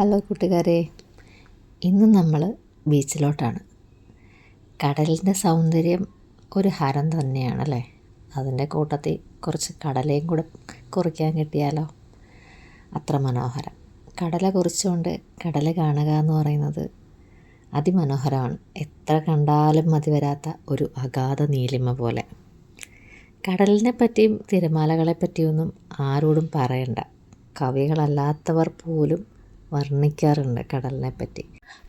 Hello കൂട്ടുകാരെ, ഇന്ന് നമ്മൾ ബീച്ചിലോട്ടാണ്. കടലിൻ്റെ സൗന്ദര്യം ഒരു ഹരം തന്നെയാണല്ലേ. അതിൻ്റെ കൂട്ടത്തിൽ കുറച്ച് കടലയും കൂടെ കുറിക്കാൻ കിട്ടിയാലോ, അത്ര മനോഹരം. കടല കുറിച്ചുകൊണ്ട് കടല കാണുക എന്ന് പറയുന്നത് അതിമനോഹരമാണ്. എത്ര കണ്ടാലും മതി വരാത്ത ഒരു അഗാധ നീലിമ പോലെ. കടലിനെ പറ്റിയും തിരമാലകളെ പറ്റിയൊന്നും ആരോടും പറയണ്ട. കവികളല്ലാത്തവർ പോലും വർണ്ണിക്കാറുണ്ട് കടലിനെ പറ്റി.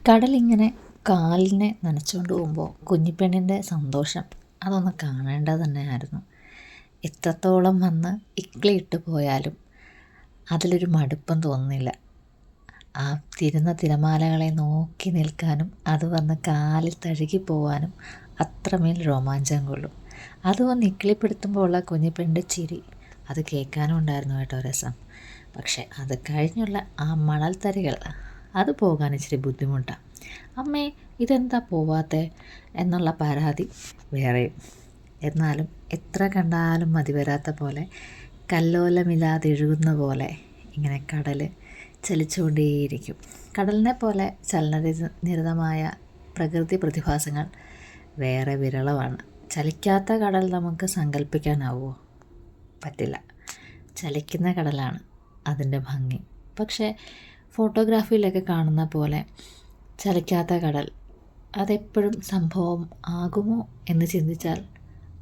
കടലിങ്ങനെ കാലിനെ നനച്ചുകൊണ്ട് പോകുമ്പോൾ കുഞ്ഞിപ്പെണ്ണിൻ്റെ സന്തോഷം അതൊന്ന് കാണേണ്ടത് തന്നെയായിരുന്നു. എത്രത്തോളം വന്ന് ഇക്കിളിയിട്ട് പോയാലും അതിലൊരു മടുപ്പം തോന്നുന്നില്ല. ആ തിരമാലകളെ നോക്കി നിൽക്കാനും അത് വന്ന് കാലിൽ തഴുകി പോകാനും അത്രമേൽ രോമാഞ്ചം കൊള്ളും. അത് വന്ന് ഇക്കിളിപ്പെടുത്തുമ്പോൾ ഉള്ള കുഞ്ഞിപ്പെണ്ണിൻ്റെ ചിരി, അത് കേൾക്കാനും ഉണ്ടായിരുന്നു കേട്ടോ രസം. പക്ഷെ അത് കഴിഞ്ഞുള്ള ആ മണൽത്തരികൾ, അത് പോകാൻ ഇച്ചിരി ബുദ്ധിമുട്ടാണ്. അമ്മേ ഇതെന്താ പോവാത്തെ എന്നുള്ള പരാതി വേറെയും. എന്നാലും എത്ര കണ്ടാലും മതി വരാത്ത പോലെ, കല്ലോലമില്ലാതെ എഴുകുന്ന പോലെ ഇങ്ങനെ കടൽ ചലിച്ചുകൊണ്ടേയിരിക്കും. കടലിനെ പോലെ ചലനനിരതമായ പ്രകൃതി പ്രതിഭാസങ്ങൾ വേറെ വിരളമാണ്. ചലിക്കാത്ത കടൽ നമുക്ക് സങ്കല്പിക്കാനാവുമോ? പറ്റില്ല. ചലിക്കുന്ന കടലാണ് അതിൻ്റെ ഭംഗി. പക്ഷേ ഫോട്ടോഗ്രാഫിയിലൊക്കെ കാണുന്ന പോലെ ചലിക്കാത്ത കടൽ അതെപ്പോഴും സംഭവം ആകുമോ എന്ന് ചിന്തിച്ചാൽ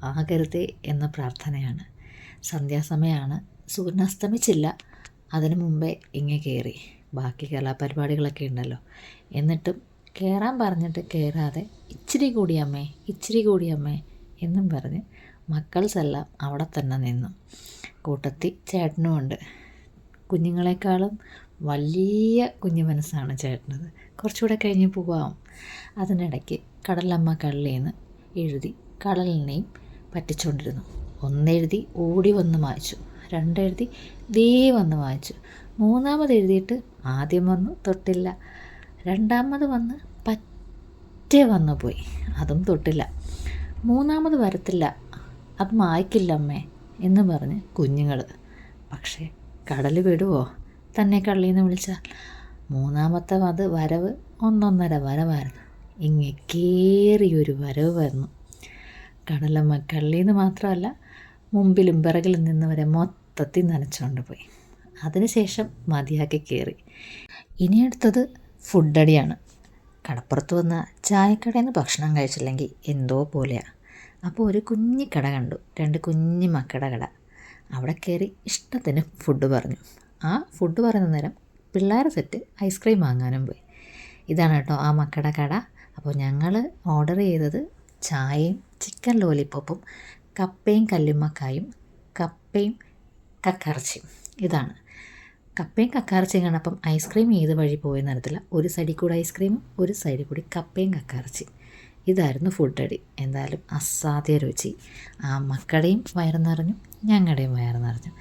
ആകരുതേ എന്ന പ്രാർത്ഥനയാണ്. സന്ധ്യാസമയമാണ്, സൂര്യനസ്തമിച്ചില്ല. അതിനു മുമ്പേ കയറി. ബാക്കി കലാപരിപാടികളൊക്കെ ഉണ്ടല്ലോ. എന്നിട്ടും കയറാൻ പറഞ്ഞിട്ട് കയറാതെ ഇച്ചിരി കൂടി അമ്മേ എന്നും പറഞ്ഞ് മക്കൾസെല്ലാം അവിടെ തന്നെ നിന്നു. കൂട്ടത്തിൽ ചേട്ടനുമുണ്ട്. കുഞ്ഞുങ്ങളെക്കാളും വലിയ കുഞ്ഞു മനസ്സാണ് ചേട്ടനത്. കുറച്ചുകൂടെ കഴിഞ്ഞ് പോവാം. അതിനിടയ്ക്ക് കടലമ്മ കള്ളിയെന്ന് എഴുതി കടലിനെയും പറ്റിച്ചുകൊണ്ടിരുന്നു. ഒന്നെഴുതി ഓടി വന്ന് വായിച്ചു, രണ്ടെഴുതി ദേ വന്ന് വായിച്ചു, മൂന്നാമത് എഴുതിയിട്ട് ആദ്യം വന്നു തൊട്ടില്ല, രണ്ടാമത് വന്ന് പറ്റേ വന്നു പോയി, അതും തൊട്ടില്ല, മൂന്നാമത് വരത്തില്ല, അത് മായ്ക്കില്ല അമ്മേ എന്ന് പറഞ്ഞ് കുഞ്ഞുങ്ങൾ. പക്ഷേ കടൽ വിടുവോ തന്നെ കള്ളിയെന്ന് വിളിച്ചാൽ? മൂന്നാമത്തെ വരവ് 1.5 വരവായിരുന്നു. കേറിയൊരു വരവ് വന്നു. കടലമ്മ കള്ളിയെന്ന് മാത്രമല്ല, മുമ്പിലും പിറകിലും നിന്നവരെ മൊത്തത്തിൽ നനച്ചുകൊണ്ട് പോയി. അതിനുശേഷം മതിയാക്കി കയറി. ഇനി അടുത്തത് ഫുഡടിയാണ്. കടപ്പുറത്ത് വന്ന ചായക്കടയിൽ നിന്ന് ഭക്ഷണം കഴിച്ചില്ലെങ്കിൽ എന്തോ പോലെയാണ്. അപ്പോൾ ഒരു കുഞ്ഞി കട കണ്ടു, 2 കുഞ്ഞി മക്കടെ കട. അവിടെ കയറി ഇഷ്ടത്തിന് ഫുഡ് പറഞ്ഞു. ആ ഫുഡ് പറയുന്ന നേരം പിള്ളേർ സെറ്റ് ഐസ്ക്രീം വാങ്ങാനും പോയി. ഇതാണ് കേട്ടോ ആ മക്കടെ കട. അപ്പോൾ ഞങ്ങൾ ഓർഡർ ചെയ്തത് ചായയും ചിക്കൻ ലോലിപ്പോപ്പും കപ്പയും കല്ലുമ്മക്കായും കപ്പയും കക്കറച്ചിയും. ഇതാണ് കപ്പയും കക്കറച്ചിയും കണ്ടപ്പം ഐസ്ക്രീം ഏത് വഴി പോയെന്ന് അറിയത്തില്ല. ഒരു സൈഡിൽ കൂടി ഐസ്ക്രീമും ഒരു സൈഡിൽ കൂടി കപ്പയും കക്കറച്ചിയും. ഇതായിരുന്നു ഫുഡടി. എന്തായാലും അസാധ്യ രുചി. ആ മക്കളുടെയും വയറ് നിറഞ്ഞു, ഞങ്ങളുടെയും വയറ് നിറഞ്ഞു.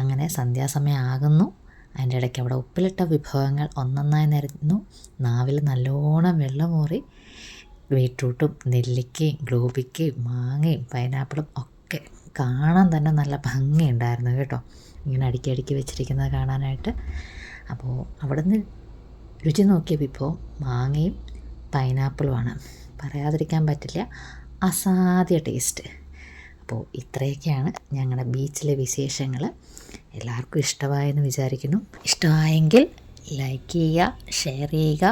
അങ്ങനെ സന്ധ്യാസമയം ആകുന്നു. അതിൻ്റെ ഇടയ്ക്ക് അവിടെ ഉപ്പിലിട്ട വിഭവങ്ങൾ ഒന്നൊന്നായി നിരന്നു. നാവിൽ നല്ലോണം വെള്ളമൂറി. ബീട്രൂട്ടും നെല്ലിക്കയും ഗ്ലോബിക്കയും മാങ്ങയും പൈനാപ്പിളും ഒക്കെ കാണാൻ തന്നെ നല്ല ഭംഗിയുണ്ടായിരുന്നു കേട്ടോ, ഇങ്ങനെ അടുക്കി വെച്ചിരിക്കുന്നത് കാണാനായിട്ട്. അപ്പോൾ അവിടെ നിന്ന് രുചി നോക്കിയ വിഭവം മാങ്ങയും പൈനാപ്പിളുമാണ്. പറയാതിരിക്കാൻ പറ്റില്ല, അസാധ്യ ടേസ്റ്റ്. അപ്പോൾ ഇത്രയൊക്കെയാണ് ഞങ്ങളുടെ ബീച്ചിലെ വിശേഷങ്ങൾ. എല്ലാവർക്കും ഇഷ്ടമായെന്ന് വിചാരിക്കുന്നു. ഇഷ്ടമായെങ്കിൽ ലൈക്ക് ചെയ്യുക, ഷെയർ ചെയ്യുക,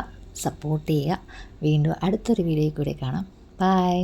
സപ്പോർട്ട് ചെയ്യുക. വീണ്ടും അടുത്തൊരു വീഡിയോയിൽ കൂടെ കാണാം. ബൈ.